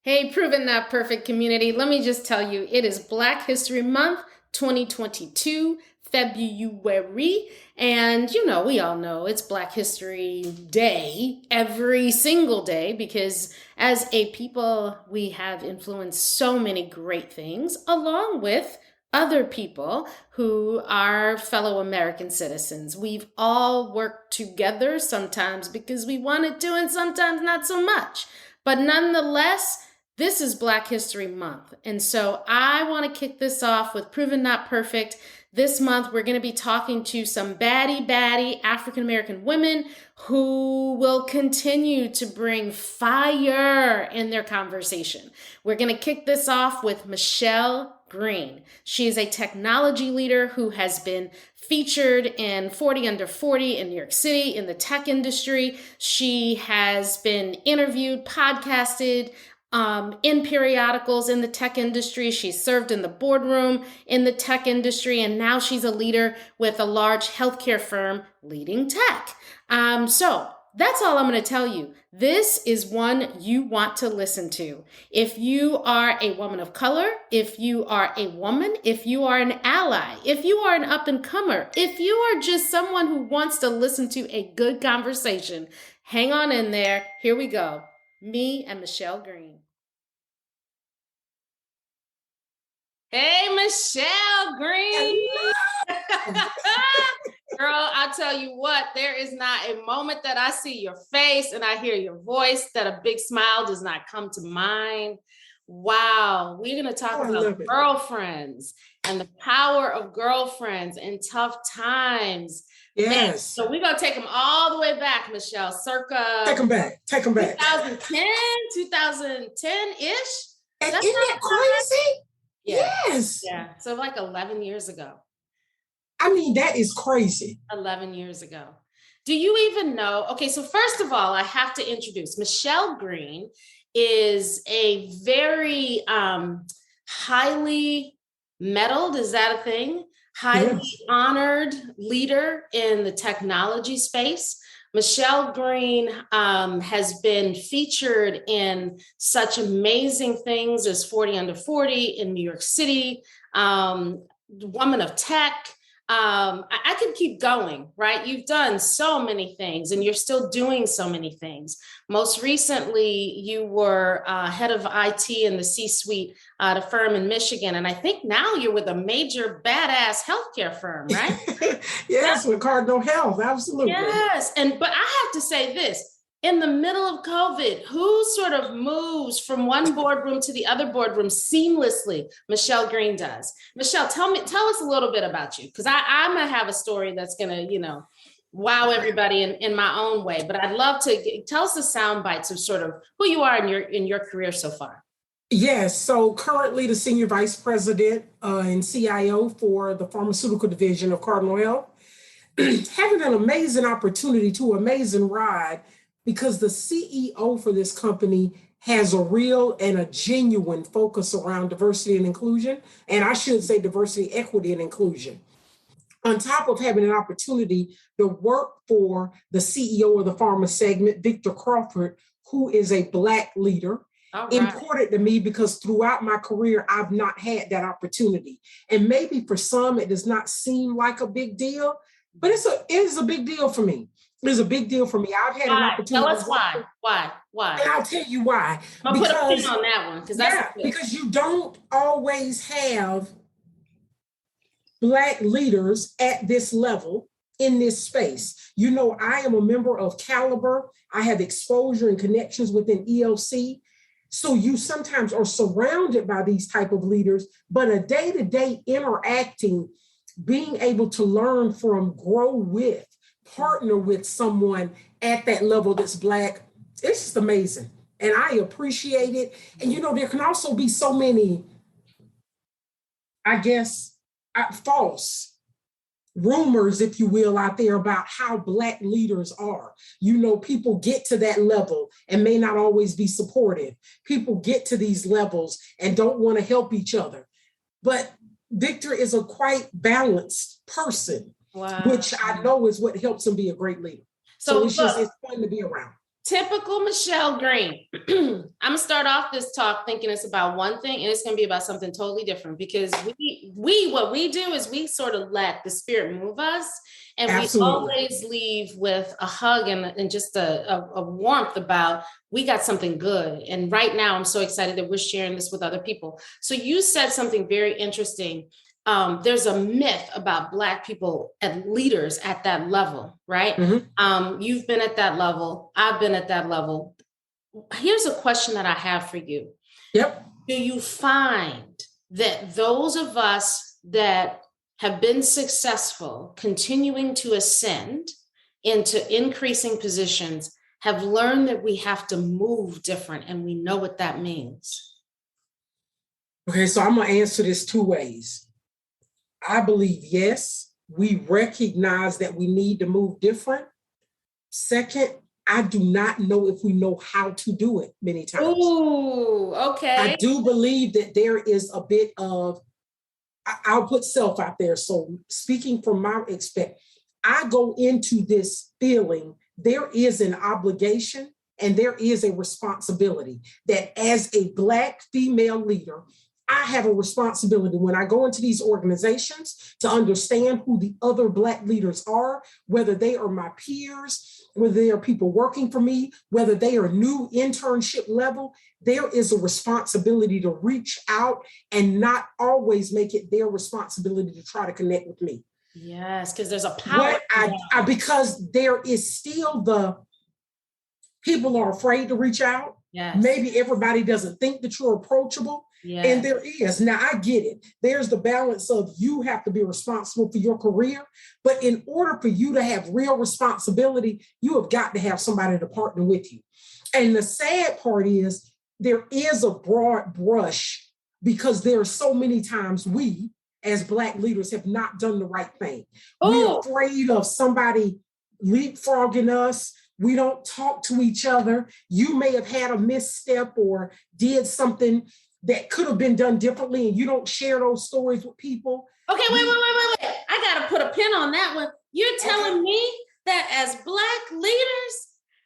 Hey, Proven Not Perfect community, let me just tell you, it is Black History Month 2022, February, and we all know it's Black History Day every single day because as a people, we have influenced so many great things along with other people who are fellow American citizens. We've all worked together sometimes because we wanted to and sometimes not so much. But nonetheless, this is Black History Month. And so I want to kick this off with Proven Not Perfect. This month, we're going to be talking to some baddie African-American women who will continue to bring fire in their conversation. We're going to kick this off with Michelle Greene. She is a technology leader who has been featured in 40 Under 40 in New York City in the tech industry. She has been interviewed, podcasted, in periodicals in the tech industry. She's served in the boardroom in the tech industry, and now she's a leader with a large healthcare firm leading tech. So that's all I'm going to tell you. This is one you want to listen to. If you are a woman of color, if you are a woman, if you are an ally, if you are an up-and-comer, if you are just someone who wants to listen to a good conversation, hang on in there. Here we go. Me and Michelle Greene. Hey, Michelle Greene. Girl, I tell you what, there is not a moment that I see your face and I hear your voice that a big smile does not come to mind. Wow, we're going to talk about girlfriends and the power of girlfriends in tough times. Yes. Man, so we're going to take them all the way back, Michelle, circa... Take them back. 2010, 2010-ish? And isn't that crazy? Yeah. Yes. Yeah, so like 11 years ago. I mean, that is crazy. 11 years ago. Do you even know? Okay, so first of all, I have to introduce Michelle Greene is a very highly medaled, is that a thing? Highly honored leader in the technology space. Michelle Greene has been featured in such amazing things as 40 Under 40 in New York City, Woman of Tech. I could keep going, right? You've done so many things and you're still doing so many things. Most recently, you were head of IT in the C-suite at a firm in Michigan. And I think now you're with a major badass healthcare firm, right? Yes, with Cardinal Health, absolutely. Yes, but I have to say this. In the middle of COVID, who sort of moves from one boardroom to the other boardroom seamlessly? Michelle Greene does. Michelle, tell us a little bit about you, because I'm gonna have a story that's gonna, wow everybody in my own way. But I'd love to tell us the sound bites of sort of who you are in your career so far. Yes, so currently the Senior Vice President and CIO for the Pharmaceutical Division of Cardinal Health. Having an amazing opportunity to amazing ride, because the CEO for this company has a real and a genuine focus around diversity and inclusion. And I should say diversity, equity, and inclusion. On top of having an opportunity to work for the CEO of the pharma segment, Victor Crawford, who is a Black leader, important to me because throughout my career, I've not had that opportunity. And maybe for some, it does not seem like a big deal, but it is a big deal for me. It's a big deal for me. I've had an opportunity. Tell us why. Why? And I'll tell you why. I'll put a pin on that one. Because you don't always have Black leaders at this level in this space. I am a member of Caliber. I have exposure and connections within ELC. So you sometimes are surrounded by these type of leaders, but a day-to-day interacting, being able to learn from, grow with, partner with someone at that level that's Black, it's just amazing. And I appreciate it. And, there can also be so many, I guess, false rumors, if you will, out there about how Black leaders are. People get to that level and may not always be supportive. People get to these levels and don't want to help each other. But Victor is a quite balanced person. Wow. Which I know is what helps him be a great leader. So it's fun to be around. Typical Michelle Greene. I'm gonna start off this talk thinking it's about one thing, and it's gonna be about something totally different, because we what we do is we sort of let the spirit move us, and Absolutely. we always leave with a hug and just a warmth about we got something good. And right now, I'm so excited that we're sharing this with other people. So you said something very interesting. There's a myth about Black people as leaders at that level, right? You've been at that level. I've been at that level. Here's a question that I have for you. Yep. Do you find that those of us that have been successful continuing to ascend into increasing positions have learned that we have to move different, and we know what that means? Okay, so I'm going to answer this two ways. I believe, yes, we recognize that we need to move different. Second, I do not know if we know how to do it many times. Ooh, okay. I do believe that there is a bit of, I'll put self out there. So speaking from my experience, I go into this feeling there is an obligation and there is a responsibility that as a Black female leader, I have a responsibility when I go into these organizations to understand who the other Black leaders are, whether they are my peers, whether they are people working for me, whether they are new internship level. There is a responsibility to reach out and not always make it their responsibility to try to connect with me. Yes, because there's a power. Because there is still the people are afraid to reach out. Yes. Maybe everybody doesn't think that you're approachable. Yes. And there is. Now, I get it. There's the balance of you have to be responsible for your career. But in order for you to have real responsibility, you have got to have somebody to partner with you. And the sad part is there is a broad brush because there are so many times we, as Black leaders, have not done the right thing. We're afraid of somebody leapfrogging us. We don't talk to each other. You may have had a misstep or did something that could have been done differently, and you don't share those stories with people. Okay, wait. I got to put a pin on that one. You're telling me that as Black leaders,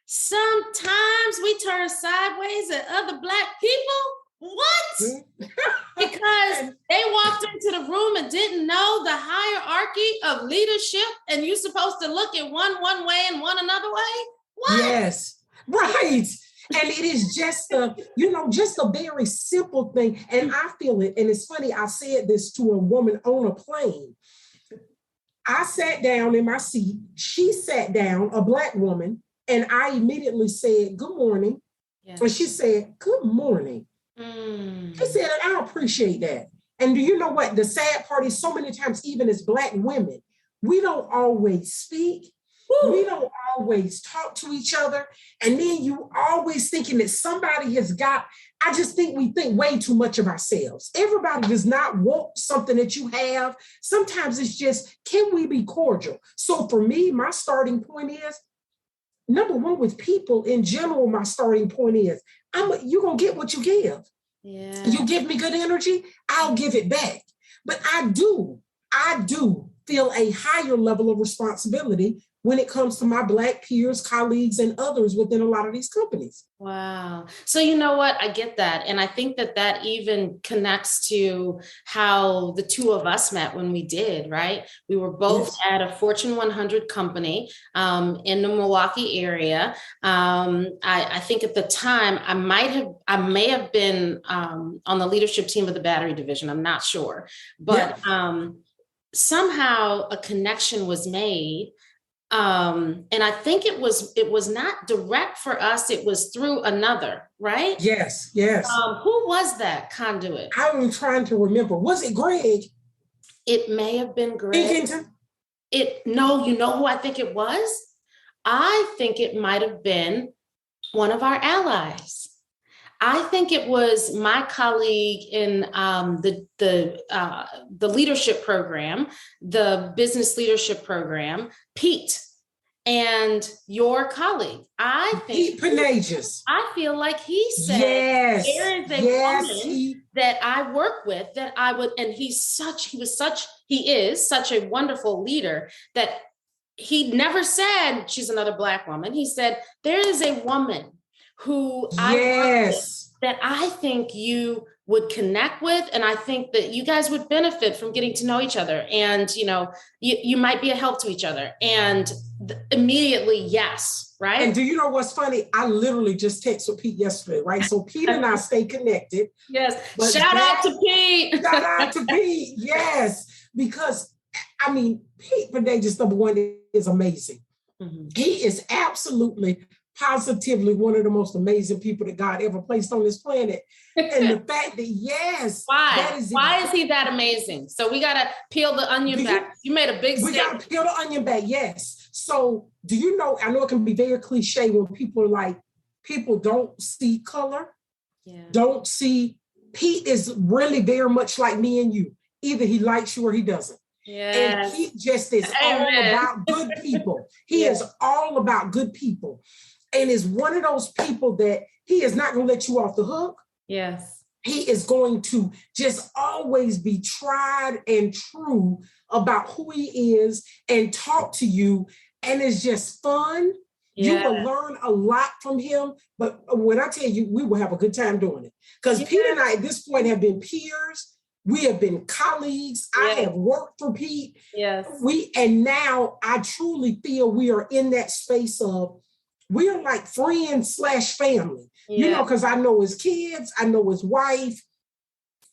sometimes we turn sideways at other Black people? What? Because they walked into the room and didn't know the hierarchy of leadership, and you're supposed to look at one way and one another way? What? Yes, right. And it is just a very simple thing. And I feel it. And it's funny, I said this to a woman on a plane. I sat down in my seat. She sat down, a Black woman, and I immediately said, "Good morning." Yes. And she said, "Good morning." She said, "And I appreciate that." And do you know what? The sad part is so many times, even as Black women, we don't always speak. We don't always talk to each other. And then you always thinking that somebody has got, I just think we think way too much of ourselves. Everybody does not want something that you have. Sometimes it's just, can we be cordial? So for me, my starting point is, number one, with people in general, my starting point is, you're going to get what you give. Yeah. You give me good energy, I'll give it back. But I do feel a higher level of responsibility when it comes to my Black peers, colleagues, and others within a lot of these companies. Wow. So you know what? I get that. And I think that even connects to how the two of us met when we did, right? We were both at a Fortune 100 company in the Milwaukee area. I think at the time I may have been on the leadership team of the battery division. I'm not sure, but somehow a connection was made. And I think it was not direct for us. It was through another, right? Yes. Who was that conduit? I'm trying to remember. Was it Greg? It may have been Greg. Pinkington? No, you know who I think it was? I think it might have been one of our allies. I think it was my colleague in the leadership program, the business leadership program, Pete, and your colleague. I think Pete Panagius. I feel like he said, there is a woman that I work with that I would, and he is such a wonderful leader that he never said she's another Black woman. He said, there is a woman who I work with Yes. that I think you would connect with. And I think that you guys would benefit from getting to know each other. And, you might be a help to each other. And immediately, yes, right? And do you know what's funny? I literally just texted Pete yesterday, right? So Pete and I stay connected. Yes. But Shout out to Pete. Shout out to Pete. Yes. Because I mean, Pete Padejas, number one, is amazing. Mm-hmm. He is absolutely, positively one of the most amazing people that God ever placed on this planet. And the fact that, yes. Why is he that amazing? So we got to peel the onion back. You made a big statement. We got to peel the onion back, yes. So do you know, I know it can be very cliche when people are like, people don't see color, don't see. Pete is really very much like me and you. Either he likes you or he doesn't. Yes. And he just is all about good people. He is all about good people. And is one of those people that he is not going to let you off the hook. Yes. He is going to just always be tried and true about who he is and talk to you. And it's just fun. You will learn a lot from him. But when I tell you, we will have a good time doing it. Because Pete and I at this point have been peers. We have been colleagues. I have worked for Pete. Yes. And now I truly feel we are in that space of, we are like friends / family, because I know his kids, I know his wife.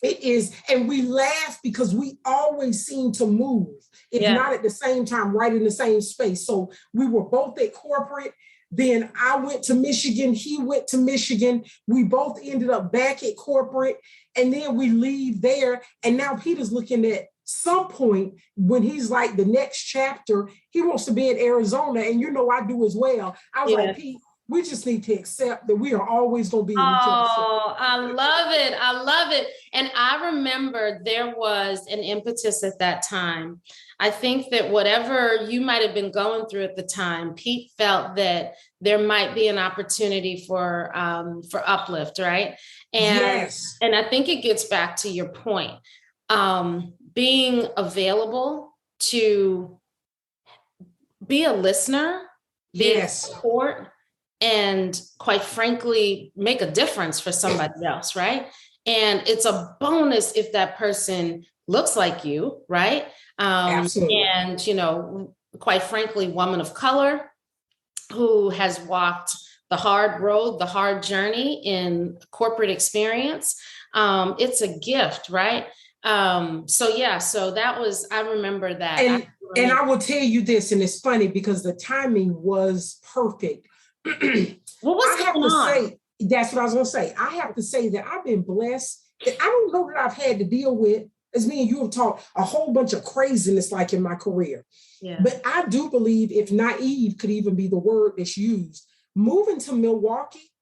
It is, and we laugh because we always seem to move, if not at the same time, right in the same space. So we were both at corporate. Then I went to Michigan. He went to Michigan. We both ended up back at corporate. And then we leave there. And now Peter's looking at some point when he's like the next chapter, he wants to be in Arizona. And I do as well. I was like, Pete, we just need to accept that we are always going to be in each other. Oh, I love it. I love it. And I remember there was an impetus at that time. I think that whatever you might have been going through at the time, Pete felt that there might be an opportunity for uplift, right? And I think it gets back to your point. Being available to be a listener, be a support, and quite frankly, make a difference for somebody else, right? And it's a bonus if that person looks like you, right? Absolutely. And, quite frankly, woman of color who has walked the hard road, the hard journey in corporate experience. It's a gift, right? So that was, I remember that. And I will tell you this, and it's funny because the timing was perfect. What was going on? That's what I was going to say. I have to say that I've been blessed. That I don't know that I've had to deal with, as me and you have talked, a whole bunch of craziness like in my career. Yeah. But I do believe, if naive could even be the word that's used, moving to Milwaukee,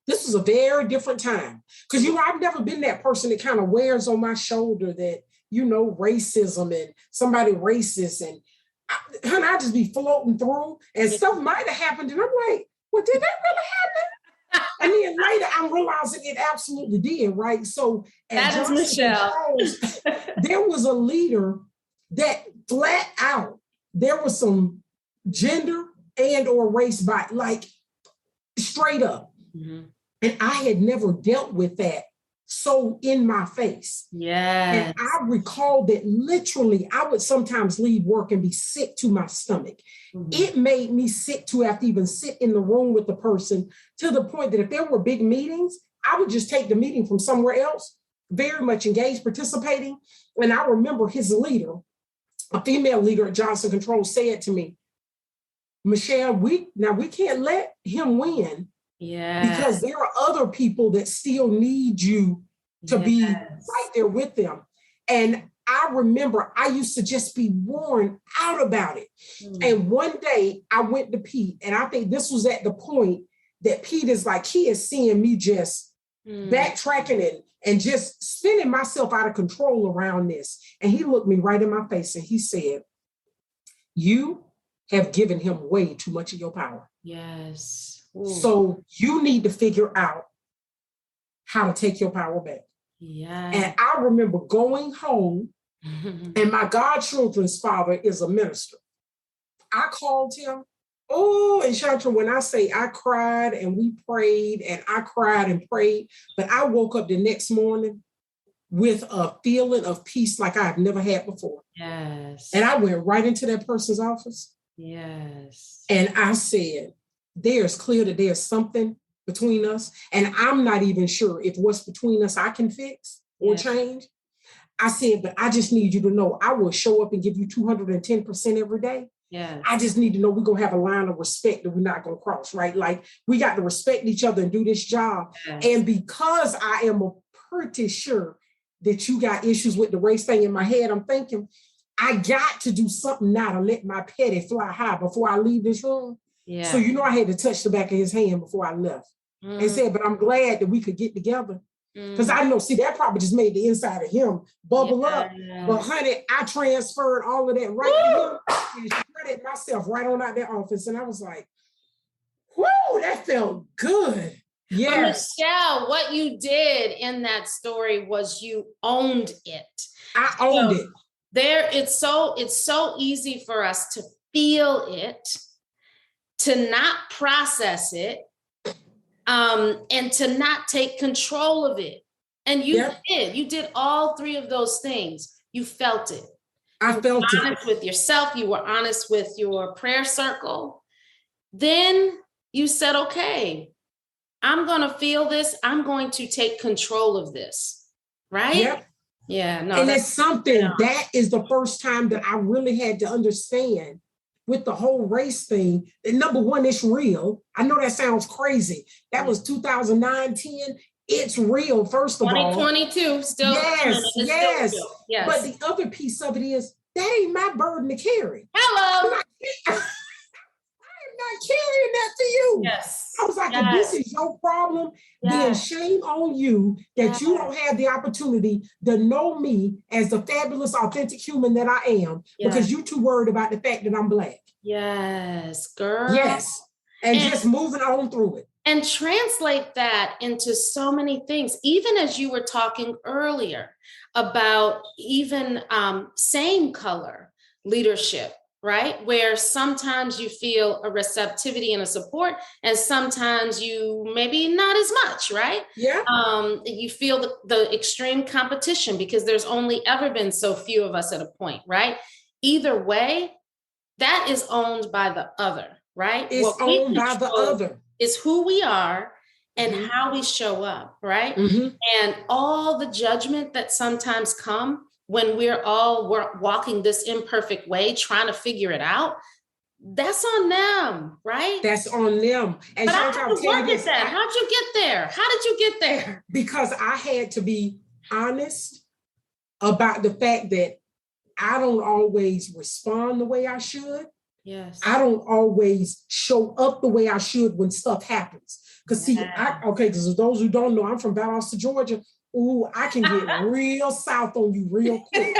this was a very different time. Because, I've never been that person that kind of wears on my shoulder that, racism and somebody racist. And I just be floating through and stuff might have happened. And I'm like, well, did that really happen? And then later I'm realizing it absolutely did, right? So that is Michelle. There was a leader that flat out, there was some gender and or race by, like, straight up. Mm-hmm. And I had never dealt with that so in my face. Yeah. And I recall that literally I would sometimes leave work and be sick to my stomach. Mm-hmm. It made me sick to have to even sit in the room with the person, to the point that if there were big meetings, I would just take the meeting from somewhere else, very much engaged, participating. And I remember his leader, a female leader at Johnson Controls, said to me, Michelle, we can't let him win. Yeah. Because there are other people that still need you to be right there with them. And I remember I used to just be worn out about it. And one day I went to Pete, and I think this was at the point that Pete is like, he is seeing me just backtracking and just spinning myself out of control around this. And he looked me right in my face and he said, you have given him way too much of your power. Yes. Ooh. So you need to figure out how to take your power back. Yeah. And I remember going home, and my godchildren's father is a minister. I called him. Oh, and Shontra, when I say I cried and we prayed and I cried and prayed, but I woke up the next morning with a feeling of peace like I've never had before. Yes. And I went right into that person's office. Yes. And I said, there's clear that there's something between us. And I'm not even sure if what's between us I can fix or change. I said, but I just need you to know I will show up and give you 210% every day. Yes. I just need to know we're going to have a line of respect that we're not going to cross, right? Like we got to respect each other and do this job. Yes. And because I am pretty sure that you got issues with the race thing in my head, I'm thinking, I got to do something now to let my petty fly high before I leave this room. Yeah. So, I had to touch the back of his hand before I left and said, but I'm glad that we could get together. Because I know, that probably just made the inside of him bubble up. But honey, I transferred all of that right to him and shredded myself right on out that office. And I was like, whoa, that felt good. Yes. But Michelle, what you did in that story was you owned it. I owned it. It's so easy for us to feel it, to not process it, and to not take control of it. And you did all three of those things. You felt it. I felt it. You were honest with yourself. You were honest with your prayer circle. Then you said, okay, I'm going to feel this. I'm going to take control of this. Right? Yep. Yeah. No, and it's something that is the first time that I really had to understand with the whole race thing. That number one, it's real. I know that sounds crazy. That was 2009, 10. It's real, first of all. 2022, still. Yes. Still real. Yes. But the other piece of it is, that ain't my burden to carry. Hello. I'm not carrying that to you. Yes. I was like, if this is your problem, then shame on you that you don't have the opportunity to know me as the fabulous, authentic human that I am because you're too worried about the fact that I'm Black. Yes, girl. Yes. And just moving on through it. And translate that into so many things, even as you were talking earlier about even same color leadership. Right? Where sometimes you feel a receptivity and a support, and sometimes you maybe not as much, right? Yeah. You feel the extreme competition because there's only ever been so few of us at a point, right? Either way, that is owned by the other, right? It's owned by the other. Is who we are and how we show up, right? And all the judgment that sometimes come when we're walking this imperfect way, trying to figure it out, that's on them, right? That's on them. And but I have to look at that. How'd you get there? How did you get there? Because I had to be honest about the fact that I don't always respond the way I should. Yes. I don't always show up the way I should when stuff happens. Because because those who don't know, I'm from Valdosta, Georgia. Ooh, I can get real south on you real quick.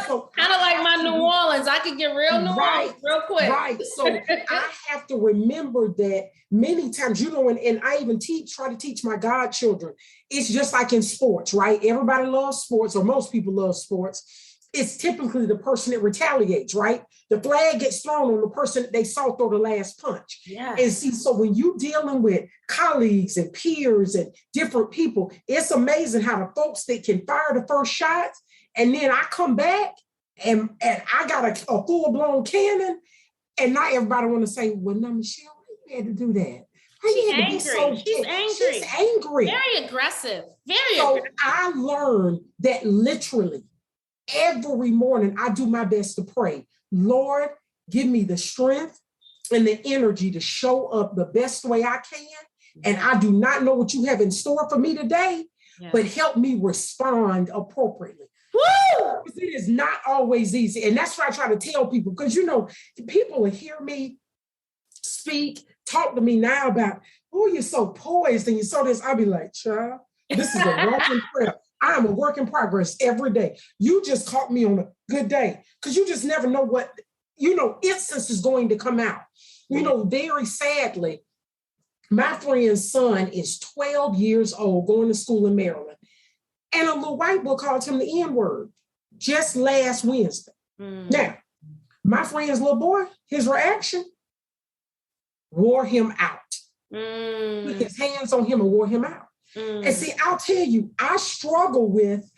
So, kind of like my New Orleans. I can get real New Orleans real quick. Right. So I have to remember that many times, and I even try to teach my godchildren. It's just like in sports, right? Everybody loves sports, or most people love sports. It's typically the person that retaliates, right? The flag gets thrown on the person that they saw throw the last punch. Yeah. And see, so when you're dealing with colleagues and peers and different people, it's amazing how the folks that can fire the first shots, and then I come back and I got a full-blown cannon, and not everybody want to say, well, no, Michelle, why you had to do that? She's angry. She's angry. Very aggressive. So I learned that literally every morning I do my best to pray, Lord, give me the strength and the energy to show up the best way I can. And I do not know what you have in store for me today, but help me respond appropriately. Woo! It is not always easy. And that's what I try to tell people, because, people will hear me speak, talk to me now about, oh, you're so poised and you're so this. I'll be like, child, this is a work in prayer. I am a work in progress every day. You just caught me on a good day, because you just never know what, instance is going to come out. Very sadly, my friend's son is 12 years old, going to school in Maryland. And a little white boy called him the N-word just last Wednesday. Now, My friend's little boy, his reaction wore him out. Put his hands on him and wore him out. And see, I'll tell you, I struggle with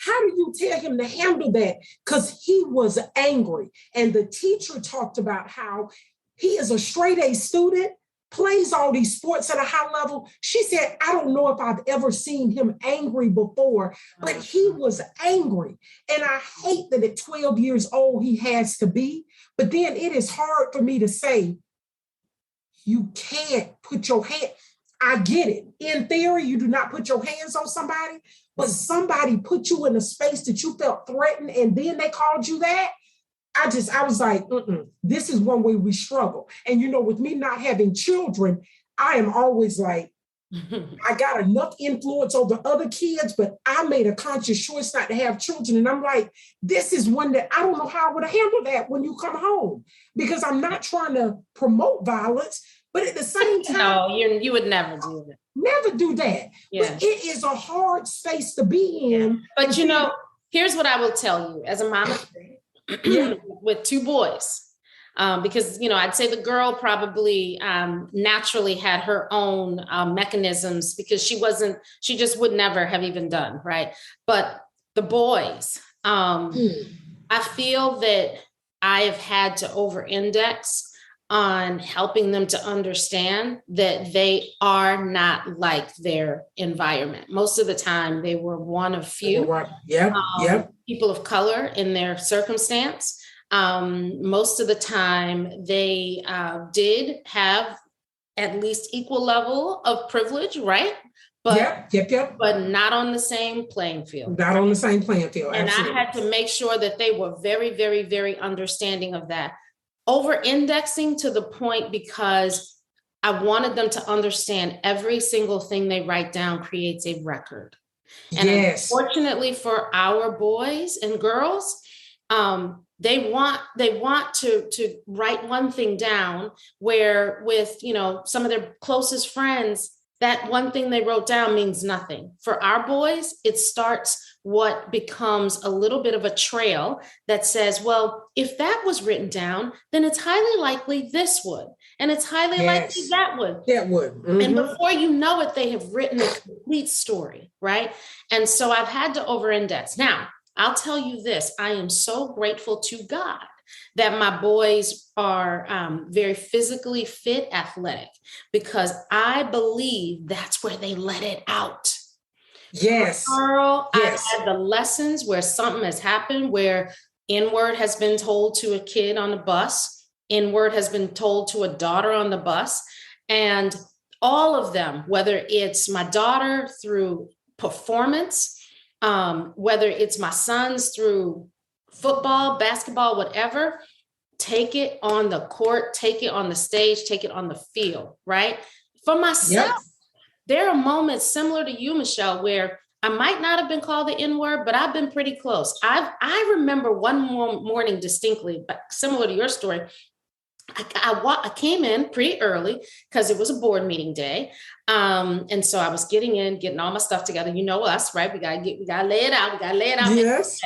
how do you tell him to handle that? Because he was angry. And the teacher talked about how he is a straight A student, plays all these sports at a high level. She said, I don't know if I've ever seen him angry before, but he was angry. And I hate that at 12 years old, he has to be. But then it is hard for me to say, you can't put your hand. I get it. In theory, you do not put your hands on somebody, but somebody put you in a space that you felt threatened and then they called you that. I was like, this is one way we struggle. And, you know, with me not having children, I am always like, I got enough influence over other kids, but I made a conscious choice not to have children. And I'm like, this is one that I don't know how I would handle that when you come home, because I'm not trying to promote violence, but at the same time. No, you would never do that. Never do that. Yeah. But it is a hard space to be in. Yeah. But, you know, here's what I will tell you as a mom of three with two boys. Because, you know, I'd say the girl probably naturally had her own mechanisms because she just would never have even done, right? But the boys, I feel that I have had to over-index on helping them to understand that they are not like their environment. Most of the time, they were one of few people of color in their circumstance. Most of the time they did have at least equal level of privilege, right? But, but not on the same playing field. Not on the same playing field, and absolutely. I had to make sure that they were very, very, very understanding of that. Over-indexing to the point because I wanted them to understand every single thing they write down creates a record. And unfortunately for our boys and girls, they want to write one thing down where with, you know, some of their closest friends, that one thing they wrote down means nothing. For our boys, it starts what becomes a little bit of a trail that says, well, if that was written down, then it's highly likely this would, and it's highly likely that would. That would. Mm-hmm. And before you know it, they have written a complete story, right? And so I've had to over-index. Now, I'll tell you this, I am so grateful to God that my boys are very physically fit, athletic, because I believe that's where they let it out. Yes. Girl, I've had the lessons where something has happened, where N-word has been told to a kid on the bus, N-word has been told to a daughter on the bus, and all of them, whether it's my daughter through performance, whether it's my sons through football, basketball, whatever, take it on the court, take it on the stage, take it on the field, right? For myself, there are moments similar to you, Michelle, where I might not have been called the N-word, but I've been pretty close. I remember one morning distinctly, but similar to your story, I came in pretty early because it was a board meeting day. And so I was getting all my stuff together. You know us, right? We gotta lay it out. Yes.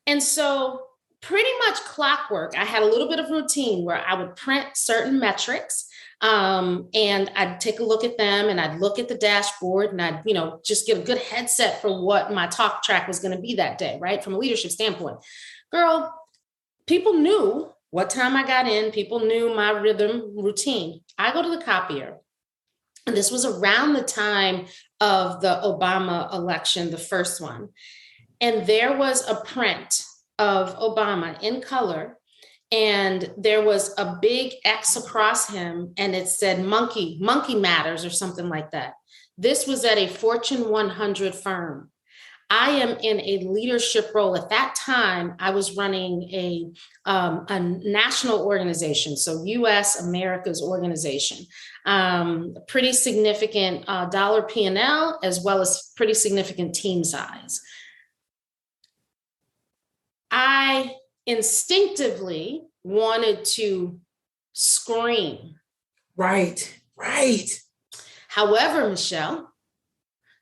And so pretty much clockwork, I had a little bit of routine where I would print certain metrics. And I'd take a look at them and I'd look at the dashboard and I'd, you know, just get a good headset for what my talk track was going to be that day, right? From a leadership standpoint. Girl, people knew what time I got in. People knew my rhythm routine. I go to the copier. And this was around the time of the Obama election, the first one. And there was a print of Obama in color. And there was a big X across him. And it said monkey matters or something like that. This was at a Fortune 100 firm. I am in a leadership role. At that time, I was running a national organization, so U.S. America's organization, pretty significant dollar P&L, as well as pretty significant team size. I instinctively wanted to scream. Right. However, Michelle,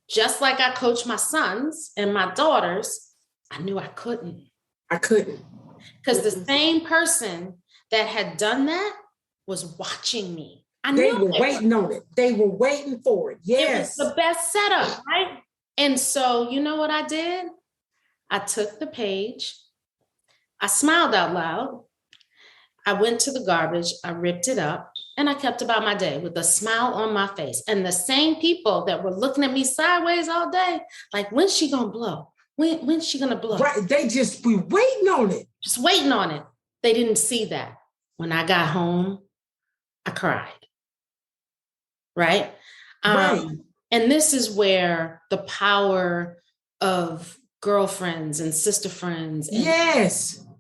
just like I coach my sons and my daughters, I knew I couldn't. Because the same person that had done that was watching me. They were waiting on it. They were waiting for it. Yes. It was the best setup, right? And so, you know what I did? I took the page, I smiled out loud, I went to the garbage, I ripped it up, and I kept about my day with a smile on my face. And the same people that were looking at me sideways all day, like, when's she gonna blow? When's she gonna blow? Right. They just be waiting on it. Just waiting on it. They didn't see that. When I got home, I cried. Right? Right. And this is where the power of girlfriends and sister friends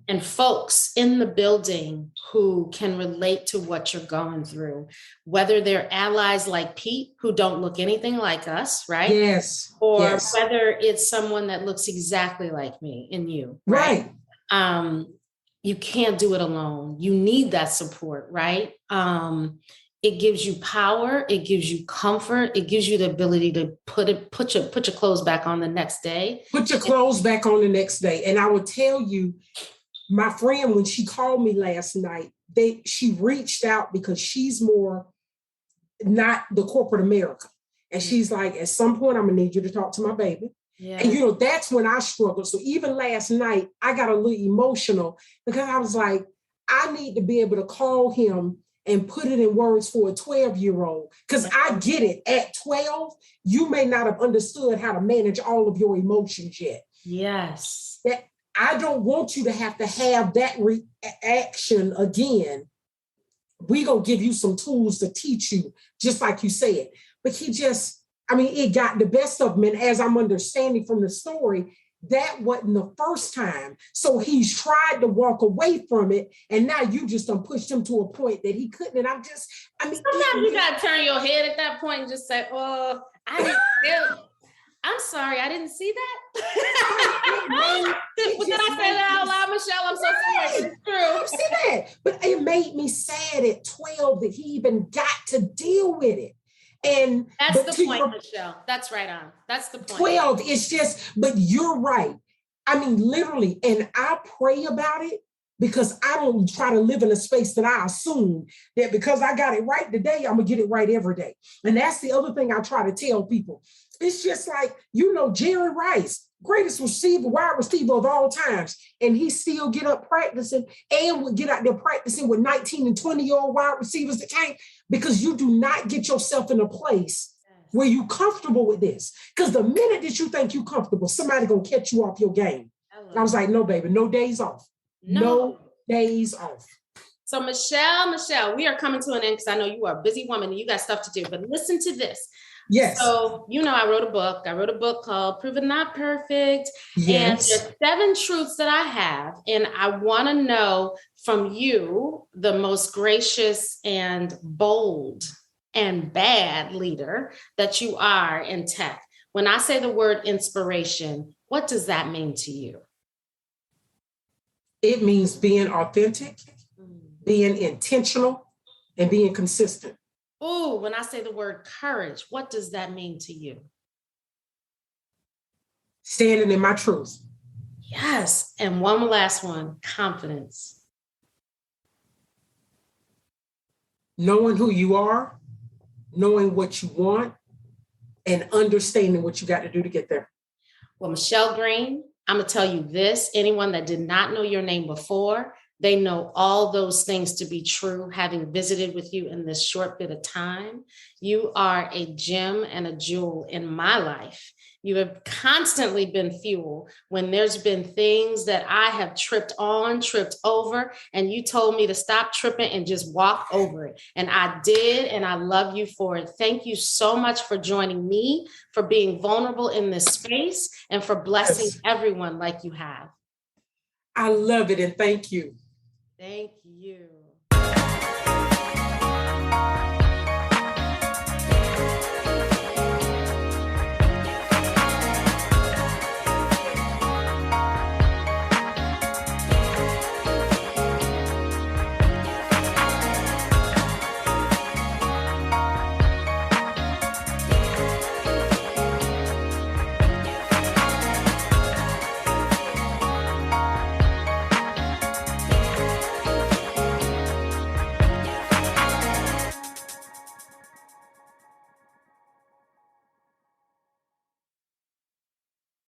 and folks in the building who can relate to what you're going through, whether they're allies like Pete, who don't look anything like us, right? Yes. Or yes. whether it's someone that looks exactly like me and you, right? You can't do it alone. You need that support, right? It gives you power. It gives you comfort. It gives you the ability to put your clothes back on the next day. Put your clothes back on the next day. And I will tell you, my friend, when she called me last night, she reached out because she's more not the corporate America. And she's like, at some point, I'm gonna need you to talk to my baby. Yeah. And that's when I struggled. So even last night, I got a little emotional because I was like, I need to be able to call him and put it in words for a 12-year-old. Because I get it. At 12, you may not have understood how to manage all of your emotions yet. Yes. That I don't want you to have that reaction again. We're going to give you some tools to teach you, just like you said. But it got the best of him. And as I'm understanding from the story, that wasn't the first time. So he's tried to walk away from it. And now you just done pushed him to a point that he couldn't. And sometimes you got to turn your head at that point and just say, oh, I'm sorry, I didn't see that. Did I say that out loud, Michelle? I'm so sorry. It's true. I see that. But it made me sad at 12 that he even got to deal with it. And that's the point, Michelle. That's right on. That's the point. 12, it's just, but you're right. Literally, and I pray about it because I don't try to live in a space that I assume that because I got it right today, I'm gonna get it right every day. And that's the other thing I try to tell people. It's just like, Jerry Rice, greatest wide receiver of all times. And he still get up practicing and would get out there practicing with 19 and 20-year-old wide receivers that can't, because you do not get yourself in a place where you're comfortable with this. Because the minute that you think you're comfortable, somebody gonna catch you off your game. And I was like, no, baby, no days off. No days off. So Michelle, we are coming to an end because I know you are a busy woman and you got stuff to do, but listen to this. Yes. So, I wrote a book. I wrote a book called Proven Not Perfect. Yes. And there's 7 truths that I have. And I want to know from you, the most gracious and bold and bad leader that you are in tech. When I say the word inspiration, what does that mean to you? It means being authentic, being intentional, and being consistent. Oh, when I say the word courage, what does that mean to you? Standing in my truth. Yes. And one last one, confidence. Knowing who you are, knowing what you want, and understanding what you got to do to get there. Well, Michelle Greene, I'm going to tell you this. Anyone that did not know your name before, they know all those things to be true, having visited with you in this short bit of time. You are a gem and a jewel in my life. You have constantly been fuel when there's been things that I have tripped over, and you told me to stop tripping and just walk over it. And I did, and I love you for it. Thank you so much for joining me, for being vulnerable in this space, and for blessing everyone like you have. I love it, and thank you. Thank you.